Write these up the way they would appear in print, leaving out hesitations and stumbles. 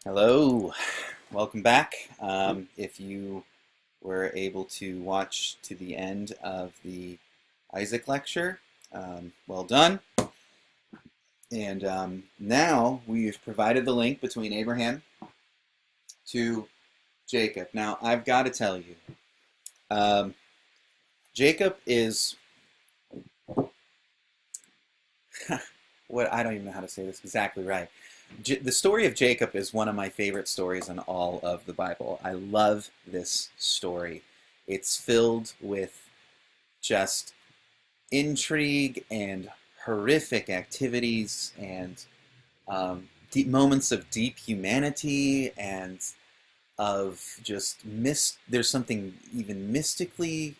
Hello, welcome back. If you were able to watch to the end of the Isaac lecture, well done. And now we've provided the link between Abraham to Jacob. Now, I've got to tell you, um, Jacob is what I don't even know how to say this exactly right. The story of Jacob is one of my favorite stories in all of the Bible. I love this story. It's filled with just intrigue and horrific activities and deep moments of deep humanity and of just there's something even mystically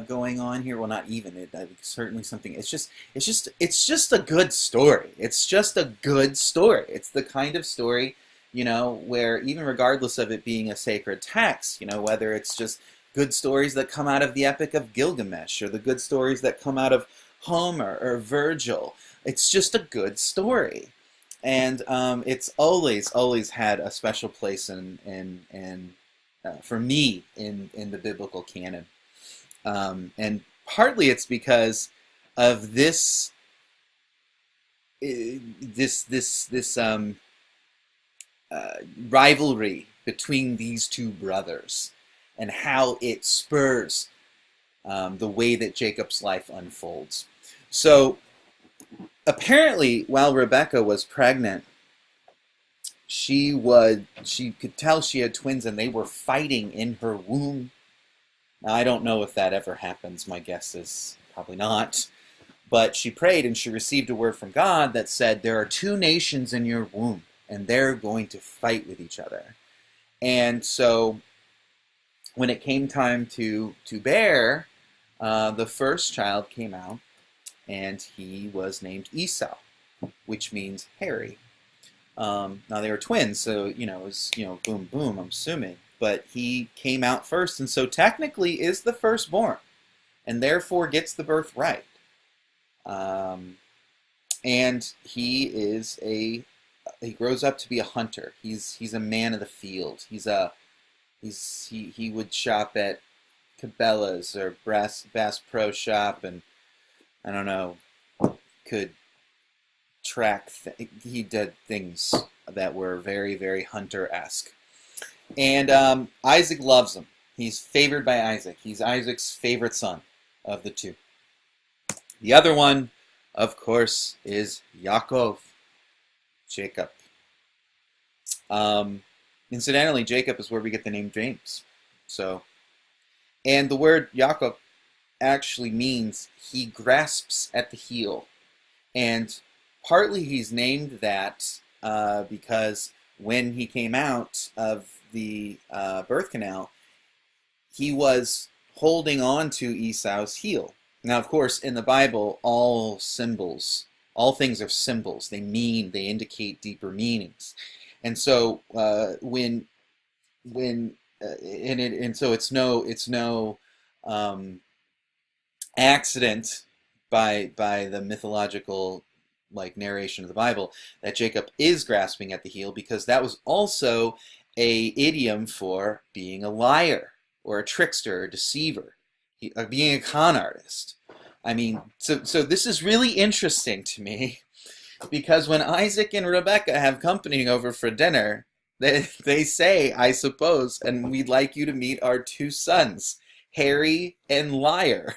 going on here. Well, not even certainly something. It's just a good story. It's just a good story. It's the kind of story, where even regardless of it being a sacred text, whether it's just good stories that come out of the Epic of Gilgamesh or the good stories that come out of Homer or Virgil, it's just a good story. And it's always had a special place for me in the biblical canon. And partly it's because of this rivalry between these two brothers and how it spurs the way that Jacob's life unfolds. So apparently, while Rebecca was pregnant, she could tell she had twins, and they were fighting in her womb. Now, I don't know if that ever happens. My guess is probably not. But she prayed, and she received a word from God that said, there are two nations in your womb, and they're going to fight with each other. And so when it came time to bear, the first child came out, and he was named Esau, which means hairy. Now they were twins, so it was boom boom, I'm assuming. But he came out first, and so technically is the firstborn, and therefore gets the birthright. And he grows up to be a hunter. He's a man of the field. He would shop at Cabela's or Bass Pro Shop, and I don't know, could he did things that were very, very hunter-esque. And Isaac loves him. He's favored by Isaac. He's Isaac's favorite son of the two. The other one, of course, is Yaakov, Jacob. Incidentally, Jacob is where we get the name James. And the word Yaakov actually means he grasps at the heel. And partly he's named that because when he came out of the birth canal, he was holding on to Esau's heel. Now, of course, in the Bible, all things are symbols. They indicate deeper meanings. And so so it's no accident by the mythological narration of the Bible that Jacob is grasping at the heel, because that was also a idiom for being a liar or a trickster or deceiver, being a con artist. I mean, so this is really interesting to me, because when Isaac and Rebecca have company over for dinner, they say, I suppose, and we'd like you to meet our two sons, Harry and Liar.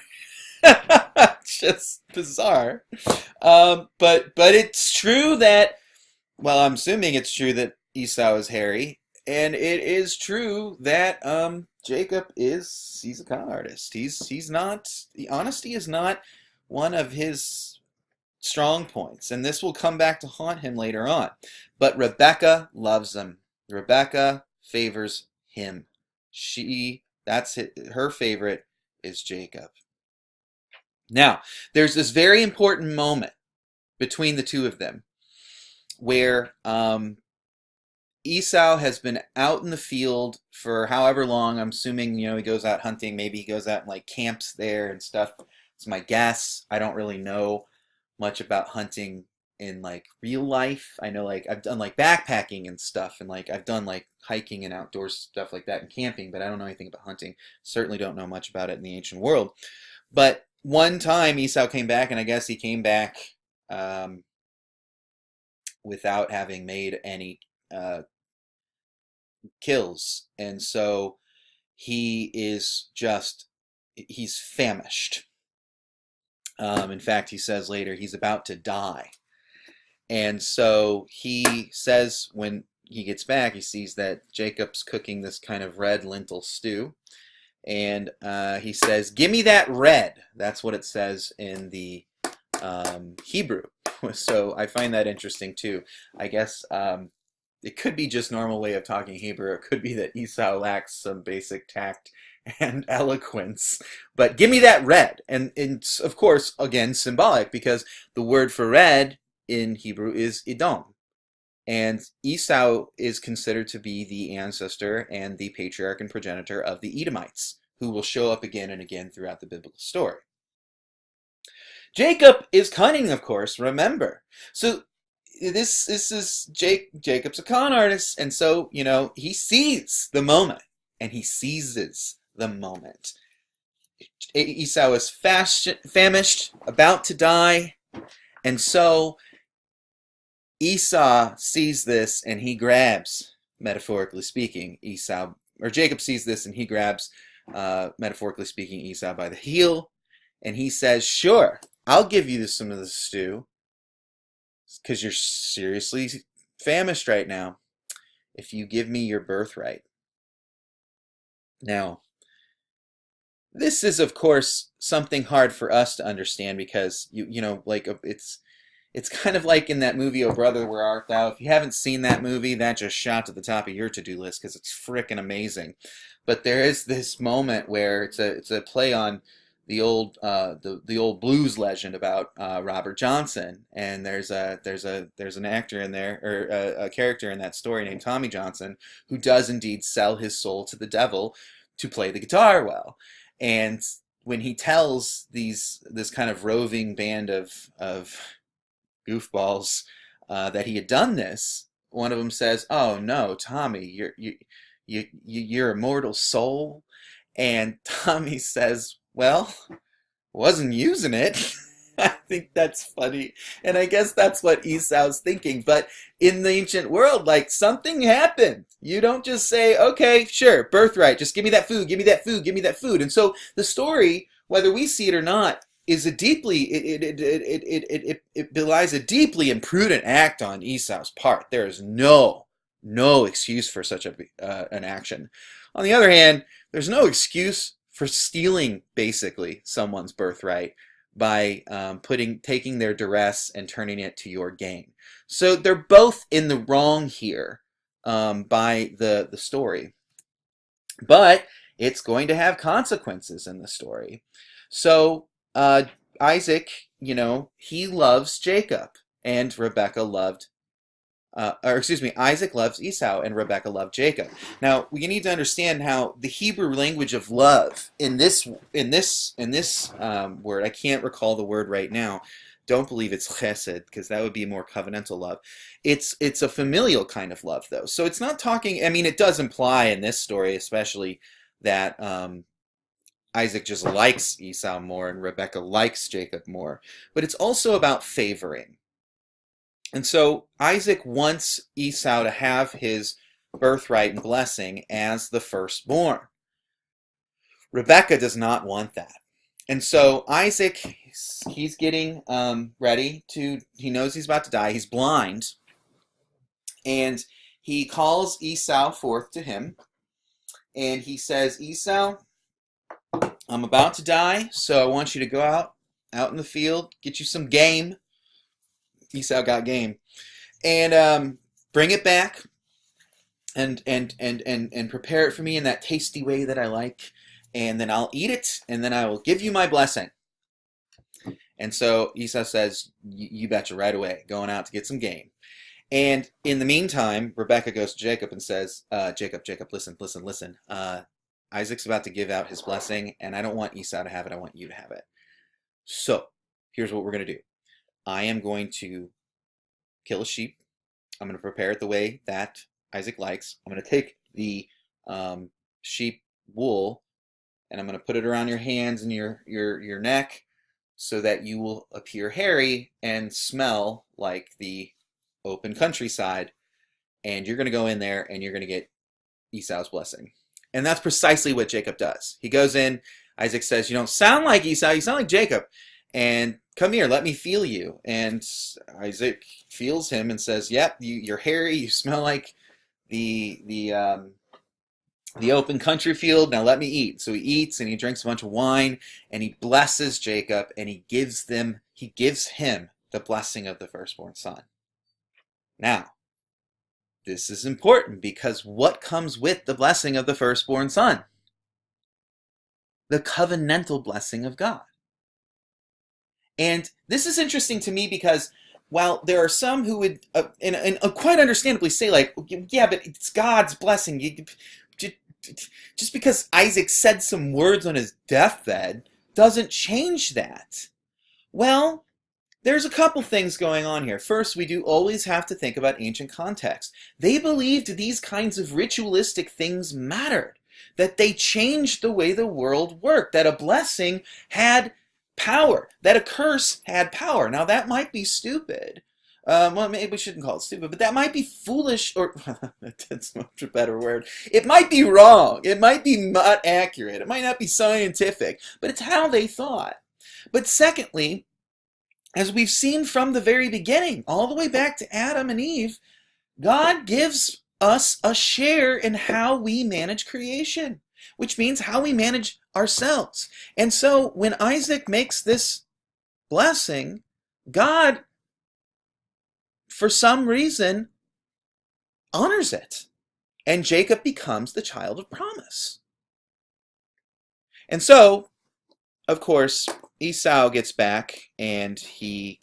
Just bizarre. But it's true that, well, I'm assuming it's true that Esau is hairy, and it is true that Jacob he's a con artist. He's not, honesty is not one of his strong points, and this will come back to haunt him later on. But Rebecca loves him. Rebecca favors him. Her favorite is Jacob. Now, there's this very important moment between the two of them where Esau has been out in the field for however long. I'm assuming, he goes out hunting. Maybe he goes out and camps there and stuff. It's my guess. I don't really know much about hunting in like real life. I know like I've done like backpacking and stuff, and like I've done like hiking and outdoor stuff like that and camping, but I don't know anything about hunting. Certainly don't know much about it in the ancient world. But one time Esau came back, and I guess he came back um, without having made any uh, kills, and so he's famished. In fact, he says later he's about to die. And so he says when he gets back, he sees that Jacob's cooking this kind of red lentil stew. And he says, "Give me that red." That's what it says in the Hebrew. So I find that interesting too. I guess it could be just normal way of talking Hebrew. It could be that Esau lacks some basic tact and eloquence. But give me that red. And it's, of course, again, symbolic because the word for red in Hebrew is Edom. And Esau is considered to be the ancestor and the patriarch and progenitor of the Edomites, who will show up again and again throughout the biblical story. Jacob is cunning, of course, remember. So this is Jacob's a con artist, and so, he sees the moment, and he seizes the moment. Esau is famished, about to die, and so Esau sees this, and he grabs, metaphorically speaking, Jacob sees this, and he grabs, metaphorically speaking, Esau by the heel, and he says, "Sure, I'll give you some of the stew, because you're seriously famished right now, if you give me your birthright." Now, this is, of course, something hard for us to understand because, it's kind of like in that movie, "Oh Brother, Where Art Thou?" If you haven't seen that movie, that just shot to the top of your to-do list because it's frickin' amazing. But there is this moment where it's a play on the old old blues legend about Robert Johnson, and there's an actor in there, or a character in that story named Tommy Johnson, who does indeed sell his soul to the devil to play the guitar well. And when he tells this kind of roving band of goofballs that he had done this, one of them says, "Oh no, Tommy, your immortal soul." And Tommy says, "Well, wasn't using it." I think that's funny. And I guess that's what Esau's thinking. But in the ancient world, like, something happened. You don't just say, "Okay, sure, birthright, just give me that food, give me that food, give me that food." And so the story, whether we see it or not, is it belies a deeply imprudent act on Esau's part. There is no excuse for such an action. On the other hand, there's no excuse for stealing basically someone's birthright by taking their duress and turning it to your gain. So they're both in the wrong here by the story, but it's going to have consequences in the story. So Isaac, he loves Jacob, and Rebekah loved. Isaac loves Esau and Rebekah loved Jacob. Now we need to understand how the Hebrew language of love in this word, I can't recall the word right now. Don't believe it's chesed, because that would be more covenantal love. It's a familial kind of love, though. So it's not talking. I mean, it does imply in this story, especially, that Isaac just likes Esau more and Rebekah likes Jacob more. But it's also about favoring. And so Isaac wants Esau to have his birthright and blessing as the firstborn. Rebekah does not want that. And so Isaac, he's getting ready he knows he's about to die. He's blind. And he calls Esau forth to him. And he says, "Esau, I'm about to die, so I want you to go out in the field, get you some game." Esau got game, and bring it back, and prepare it for me in that tasty way that I like, and then I'll eat it, and then I will give you my blessing. And so Esau says, "You betcha, right away, going out to get some game." And in the meantime, Rebekah goes to Jacob and says, Jacob, listen. Isaac's about to give out his blessing, and I don't want Esau to have it. I want you to have it. So here's what we're going to do. I am going to kill a sheep. I'm going to prepare it the way that Isaac likes. I'm going to take the sheep wool and I'm going to put it around your hands and your neck so that you will appear hairy and smell like the open countryside. And you're going to go in there and you're going to get Esau's blessing. And that's precisely what Jacob does. He goes in, Isaac says, you don't sound like Esau, you sound like Jacob. And come here, let me feel you. And Isaac feels him and says, yep, you're hairy, you smell like the open country field, now let me eat. So he eats and he drinks a bunch of wine and he blesses Jacob and he gives him the blessing of the firstborn son. Now, this is important because what comes with the blessing of the firstborn son? The covenantal blessing of God. And this is interesting to me because while there are some who would, and quite understandably say like, yeah, but it's God's blessing. Just because Isaac said some words on his deathbed doesn't change that. Well, there's a couple things going on here. First, we do always have to think about ancient context. They believed these kinds of ritualistic things mattered, that they changed the way the world worked, that a blessing had power, that a curse had power. Now, that might be stupid. Well, maybe we shouldn't call it stupid, but that might be foolish, or that's much a better word. It might be wrong. It might be not accurate. It might not be scientific, but it's how they thought. But secondly, as we've seen from the very beginning, all the way back to Adam and Eve, God gives us a share in how we manage creation, which means how we manage ourselves. And so when Isaac makes this blessing, God, for some reason, honors it. And Jacob becomes the child of promise. And so, of course, Esau gets back and he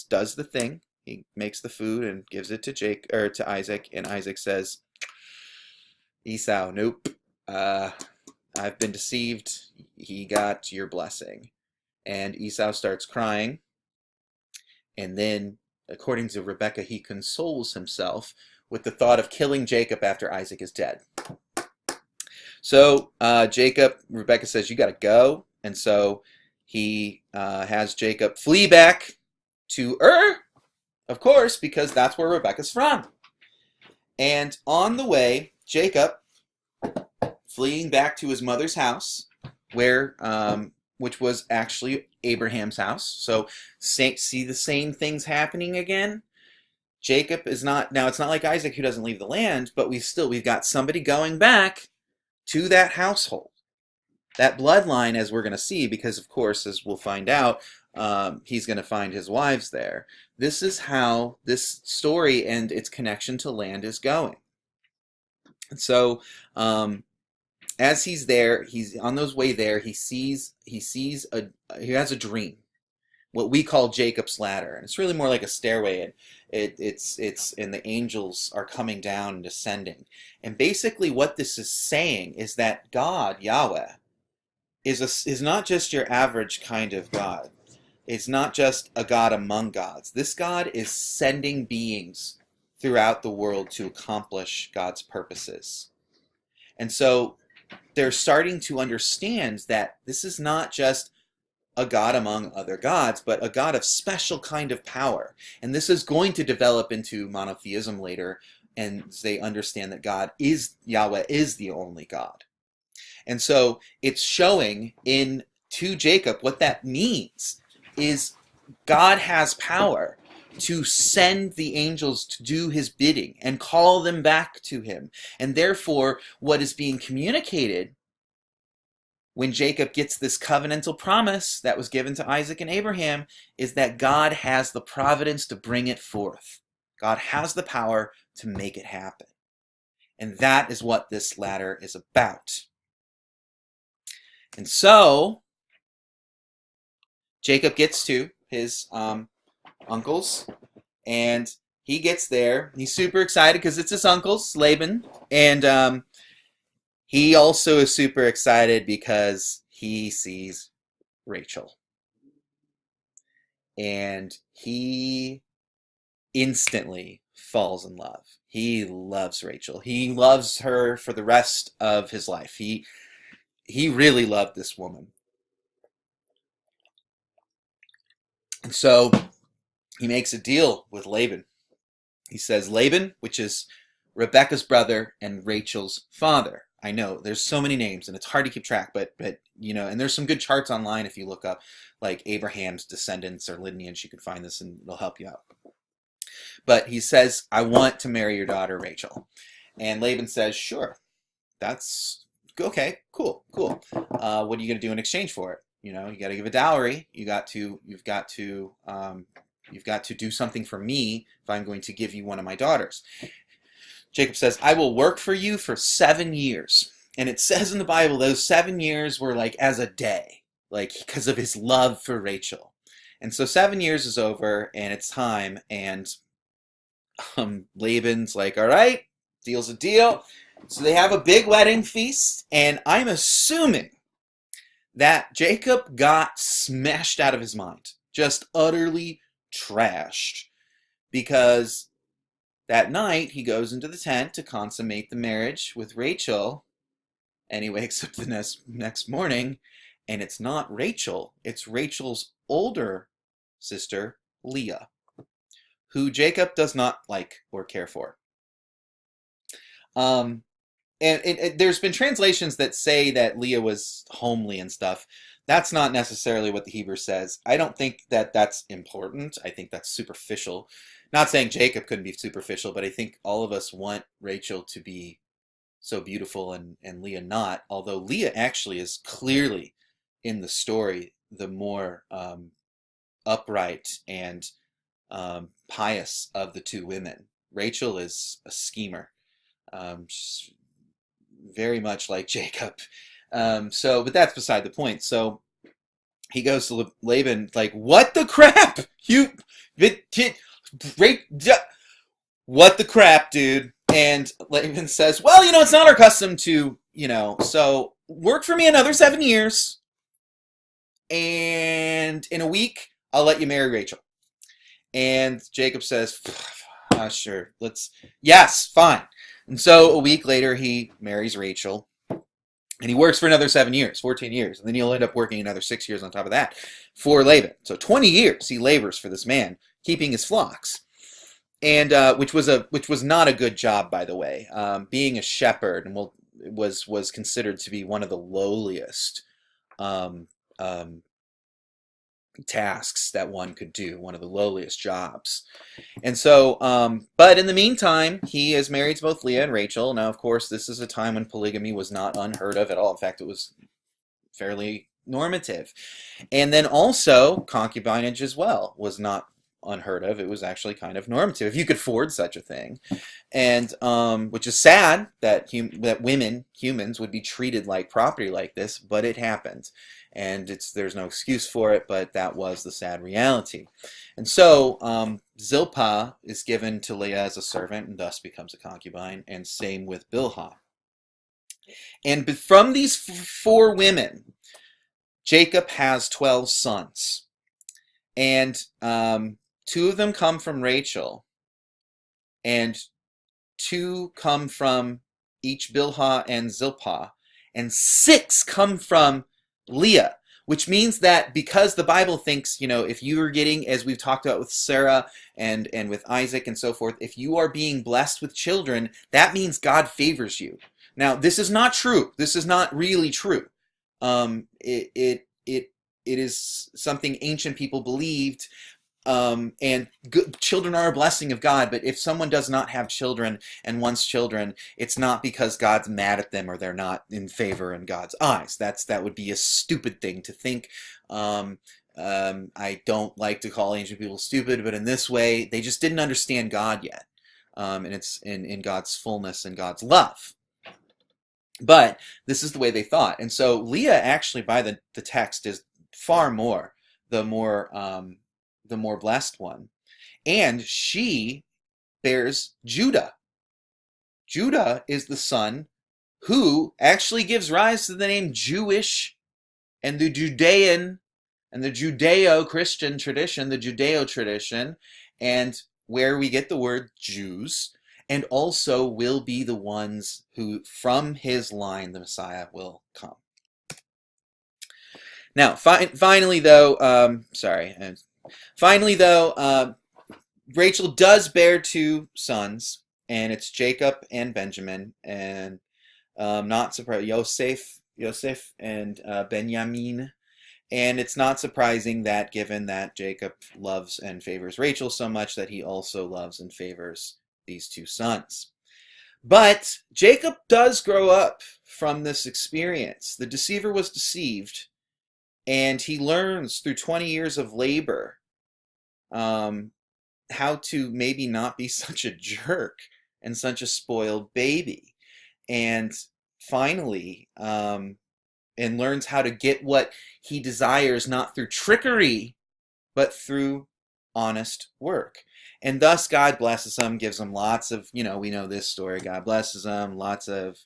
does the thing. He makes the food and gives it to Isaac, and Isaac says, Esau, nope. I've been deceived. He got your blessing. And Esau starts crying. And then, according to Rebekah, he consoles himself with the thought of killing Jacob after Isaac is dead. So Rebekah says, you got to go. And so he has Jacob flee back to Ur, of course, because that's where Rebekah's from. And on the way, Jacob, fleeing back to his mother's house, which was actually Abraham's house. So see the same things happening again. Jacob is not, now it's not like Isaac who doesn't leave the land, but we've got somebody going back to that household. That bloodline, as we're going to see, because of course, as we'll find out, he's going to find his wives there. This is how this story and its connection to land is going. And so, as he's there, he's on his way there. He has a dream, what we call Jacob's ladder, and it's really more like a stairway. It's and the angels are coming down and descending. And basically, what this is saying is that God, Yahweh, is not just your average kind of God. It's not just a God among gods. This God is sending beings throughout the world to accomplish God's purposes. And so they're starting to understand that this is not just a God among other gods, but a God of special kind of power. And this is going to develop into monotheism later, and they understand that Yahweh is the only God. And so it's showing to Jacob what that means is God has power to send the angels to do his bidding and call them back to him. And therefore, what is being communicated when Jacob gets this covenantal promise that was given to Isaac and Abraham is that God has the providence to bring it forth. God has the power to make it happen. And that is what this ladder is about. And so, Jacob gets to his uncles, and he gets there. He's super excited because it's his uncle's, Laban, and he also is super excited because he sees Rachel. And he instantly falls in love. He loves Rachel. He loves her for the rest of his life. He really loved this woman. And so he makes a deal with Laban. He says, Laban, which is Rebecca's brother and Rachel's father. I know there's so many names and it's hard to keep track, but and there's some good charts online if you look up like Abraham's descendants or lineage, you can find this and it'll help you out. But he says, I want to marry your daughter Rachel. And Laban says, sure, that's okay, cool. What are you going to do in exchange for it? You got to give a dowry. You've got to do something for me if I'm going to give you one of my daughters. Jacob says, I will work for you for 7 years. And it says in the Bible, those 7 years were like as a day, like because of his love for Rachel. And so 7 years is over and it's time. And Laban's like, all right, deal's a deal. So they have a big wedding feast. And I'm assuming that Jacob got smashed out of his mind, just utterly trashed, because that night he goes into the tent to consummate the marriage with Rachel, and he wakes up the next morning, and it's not Rachel, it's Rachel's older sister, Leah, who Jacob does not like or care for. And there's been translations that say that Leah was homely and stuff. That's not necessarily what the Hebrew says. I don't think that that's important. I think that's superficial. Not saying Jacob couldn't be superficial, but I think all of us want Rachel to be so beautiful and Leah not. Although Leah actually is clearly in the story the more upright and pious of the two women. Rachel is a schemer. She's very much like Jacob. But that's beside the point. So he goes to Laban like, what the crap? What the crap, dude? And Laban says, well, it's not our custom to, so work for me another 7 years. And in a week, I'll let you marry Rachel. And Jacob says, sure, yes, fine. And so a week later, he marries Rachel. And he works for another 7 years, 14 years. And then he'll end up working another 6 years on top of that for Laban. So 20 years he labors for this man, keeping his flocks. And which was not a good job, by the way. Being a shepherd was considered to be one of the lowliest tasks that one could do, one of the lowliest jobs. And so, but in the meantime, he is married to both Leah and Rachel. Now, of course, this is a time when polygamy was not unheard of at all. In fact, it was fairly normative. And then also, concubinage as well was not unheard of. It was actually kind of normative, if you could afford such a thing. And which is sad that humans would be treated like property like this, but it happened. And there's no excuse for it, but that was the sad reality. And so Zilpah is given to Leah as a servant and thus becomes a concubine, and same with Bilhah. And from these 4 women, Jacob has 12 sons. And 2 of them come from Rachel, and 2 come from each Bilhah and Zilpah, and 6 come from Leah, which means that because the Bible thinks, if you are getting, as we've talked about with Sarah and with Isaac and so forth, if you are being blessed with children, that means God favors you. Now, this is not true. This is not really true. It is something ancient people believed. And children are a blessing of God, but if someone does not have children and wants children, it's not because God's mad at them or they're not in favor in God's eyes. That would be a stupid thing to think. I don't like to call ancient people stupid, but in this way, they just didn't understand God yet. And it's in God's fullness and God's love. But this is the way they thought. And so Leah actually, by the text, is far more the more blessed one. And she bears Judah. Judah is the son who actually gives rise to the name Jewish and the Judean and the Judeo-Christian tradition, the Judeo tradition. And where we get the word Jews, and also will be the ones who, from his line, the Messiah will come. Now, finally, though, Rachel does bear two sons, and it's Jacob and Benjamin, and not surprised, Yosef and Benjamin. And it's not surprising that, given that Jacob loves and favors Rachel so much, that he also loves and favors these two sons. But Jacob does grow up from this experience. The deceiver was deceived, and he learns through 20 years of labor how to maybe not be such a jerk and such a spoiled baby. And finally, and learns how to get what he desires, not through trickery, but through honest work. And thus God blesses him, gives him lots of, we know this story, God blesses him, lots of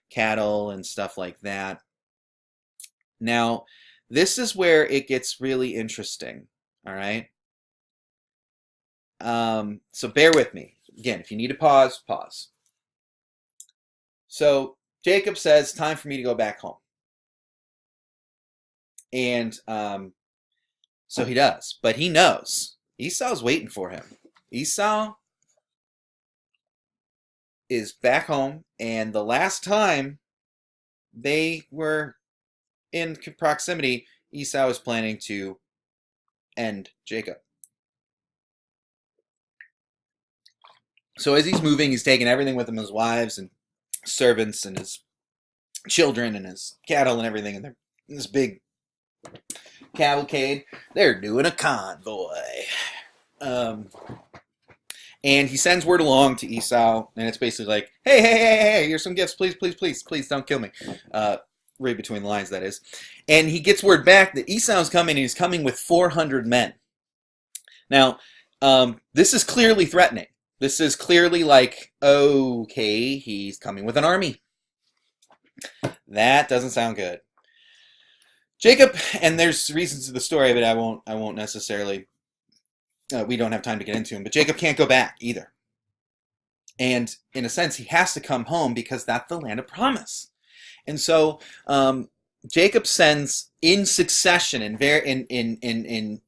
cattle and stuff like that. Now, this is where it gets really interesting, all right? So bear with me. Again, if you need to pause, pause. So Jacob says, time for me to go back home. And so he does. But he knows Esau's waiting for him. Esau is back home. And the last time they were in proximity, Esau was planning to end Jacob. So as he's moving, he's taking everything with him, his wives and servants and his children and his cattle and everything. And they're in this big cavalcade. They're doing a convoy. And he sends word along to Esau, and it's basically like, hey, here's some gifts. Please don't kill me. Read between the lines, that is. And he gets word back that Esau's coming, and he's coming with 400 men. Now, this is clearly threatening. This is clearly like, okay, he's coming with an army. That doesn't sound good. Jacob, and there's reasons to the story, but I won't necessarily, we don't have time to get into them, but Jacob can't go back either. And in a sense, he has to come home because that's the land of promise. And so Jacob sends in succession in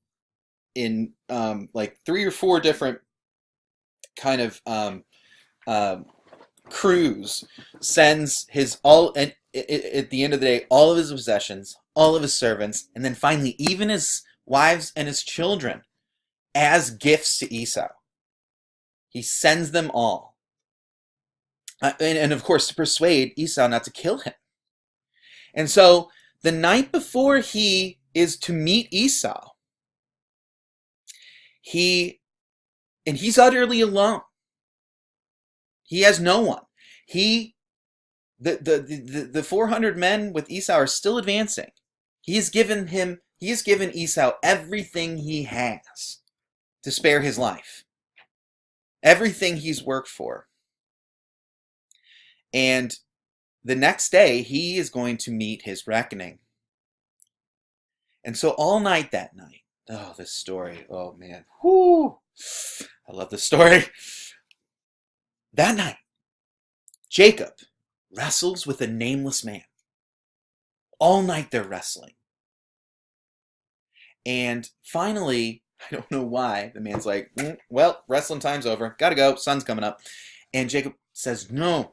like 3 or 4 different kind of crews, sends his all, and at the end of the day, all of his possessions, all of his servants, and then finally even his wives and his children as gifts to Esau. He sends them all. And of course to persuade Esau not to kill him. And so the night before he is to meet Esau, he's utterly alone. He has no one. The 400 men with Esau are still advancing. He has given Esau everything he has to spare his life. Everything he's worked for. And the next day, he is going to meet his reckoning. And so all night that night, oh, this story, oh man, whoo, I love this story. That night, Jacob wrestles with a nameless man. All night they're wrestling. And finally, I don't know why, the man's like, well, wrestling time's over. Gotta go, sun's coming up. And Jacob says, no,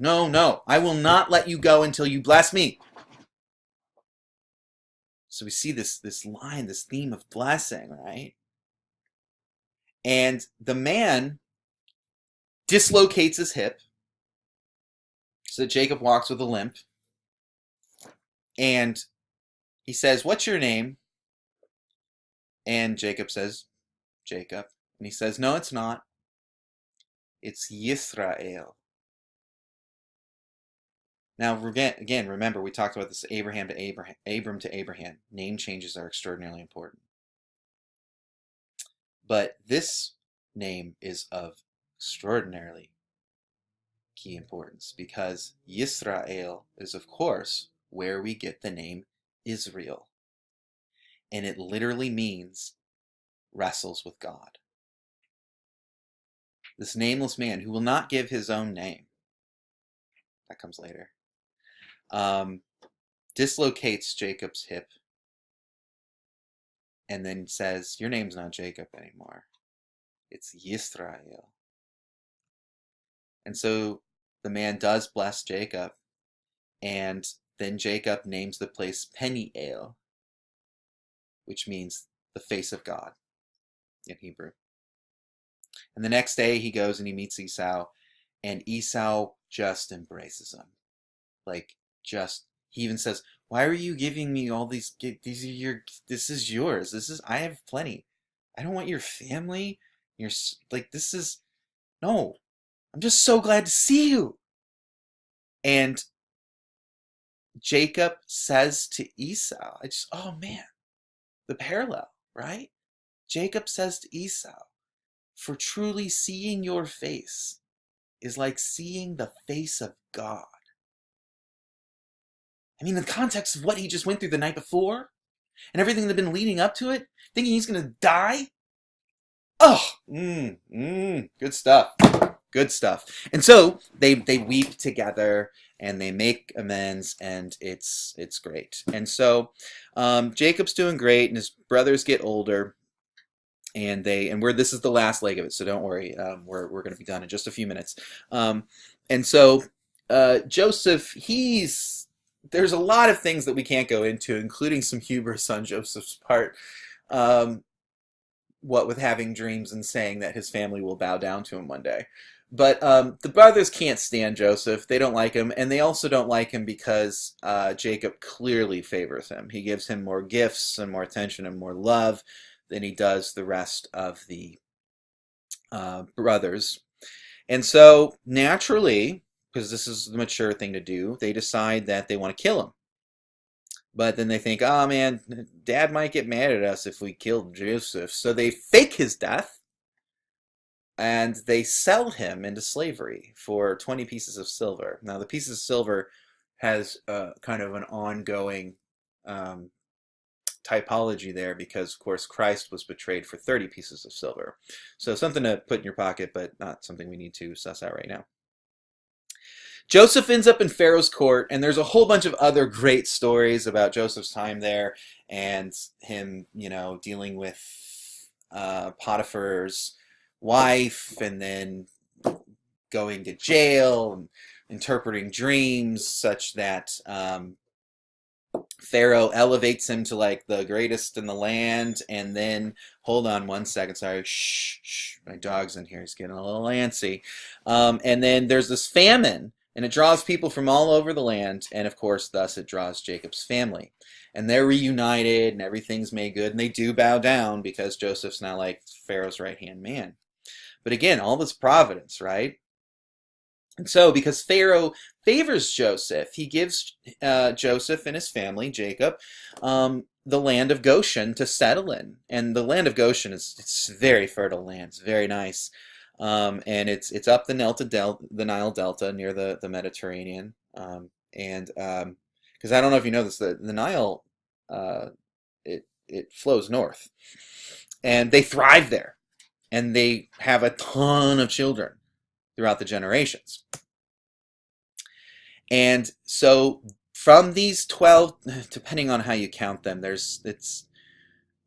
I will not let you go until you bless me. So we see this line, this theme of blessing, right? And the man dislocates his hip, so that Jacob walks with a limp. And he says, what's your name? And Jacob says, Jacob. And he says, no, it's not. It's Yisrael. Now, again, remember, we talked about this Abram to Abraham. Name changes are extraordinarily important. But this name is of extraordinarily key importance because Yisrael is, of course, where we get the name Israel. And it literally means wrestles with God. this nameless man who will not give his own name, that comes later, dislocates Jacob's hip and then says, your name's not Jacob anymore. It's Yisrael. And so the man does bless Jacob, and then Jacob names the place Peniel, which means the face of God in Hebrew. And the next day he goes and he meets Esau, and Esau just embraces him. He even says, why are you giving me all these are your, this is yours. I have plenty. I don't want your family. No, I'm just so glad to see you. And Jacob says to Esau, oh man, the parallel, right? Jacob says to Esau, for truly seeing your face is like seeing the face of God. I mean, in the context of what he just went through the night before and everything that had been leading up to it, thinking he's going to die. Oh, good stuff. Good stuff. And so they weep together and they make amends, and it's great. And so Jacob's doing great, and his brothers get older, and this is the last leg of it, so don't worry. We're going to be done in just a few minutes. And so Joseph, there's a lot of things that we can't go into, including some hubris on Joseph's part. What with having dreams and saying that his family will bow down to him one day. But the brothers can't stand Joseph. They don't like him, and they also don't like him because Jacob clearly favors him. He gives him more gifts and more attention and more love than he does the rest of the brothers. And so, naturally, because this is the mature thing to do, they decide that they want to kill him. But then they think, oh man, Dad might get mad at us if we killed Joseph. So they fake his death, and they sell him into slavery for 20 pieces of silver. Now, the pieces of silver has kind of an ongoing typology there, because, of course, Christ was betrayed for 30 pieces of silver. So something to put in your pocket, but not something we need to suss out right now. Joseph ends up in Pharaoh's court, and there's a whole bunch of other great stories about Joseph's time there and him, dealing with Potiphar's wife, and then going to jail and interpreting dreams such that Pharaoh elevates him to like the greatest in the land. And then, hold on one second, sorry, shh, my dog's in here, he's getting a little antsy. And then there's this famine, and it draws people from all over the land, and of course, thus it draws Jacob's family. And they're reunited, and everything's made good, and they do bow down because Joseph's now like Pharaoh's right-hand man. But again, all this providence, right? And so, because Pharaoh favors Joseph, he gives Joseph and his family, Jacob, the land of Goshen to settle in. And the land of Goshen it's very fertile land. It's very nice. And it's up the Nile Delta near the Mediterranean. Because I don't know if you know this, the Nile, it flows north. And they thrive there. And they have a ton of children throughout the generations. And so from these 12, depending on how you count them, it's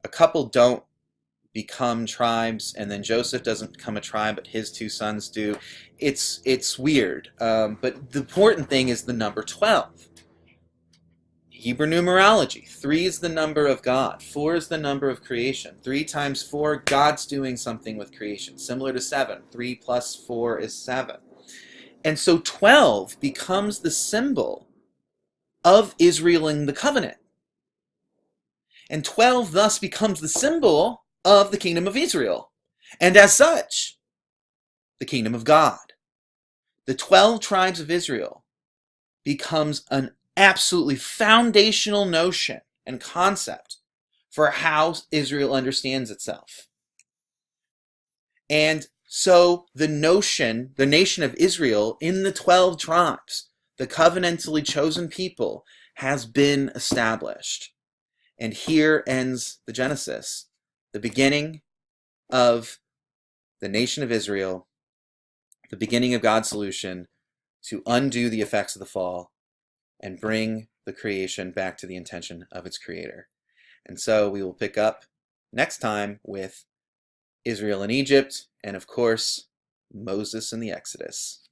a couple don't become tribes, and then Joseph doesn't become a tribe, but his two sons do. It's weird. But the important thing is the number 12. Hebrew numerology. 3 is the number of God. 4 is the number of creation. 3 times 4, God's doing something with creation. Similar to 7. 3 plus 4 is 7. And so 12 becomes the symbol of Israel in the covenant. And 12 thus becomes the symbol of the kingdom of Israel. And as such, the kingdom of God. The 12 tribes of Israel becomes an absolutely foundational notion and concept for how Israel understands itself. And so the nation of Israel in the 12 tribes, the covenantally chosen people, has been established. And here ends the Genesis, the beginning of the nation of Israel the beginning of God's solution to undo the effects of the fall and bring the creation back to the intention of its creator. And so we will pick up next time with Israel in Egypt and, of course, Moses in the Exodus.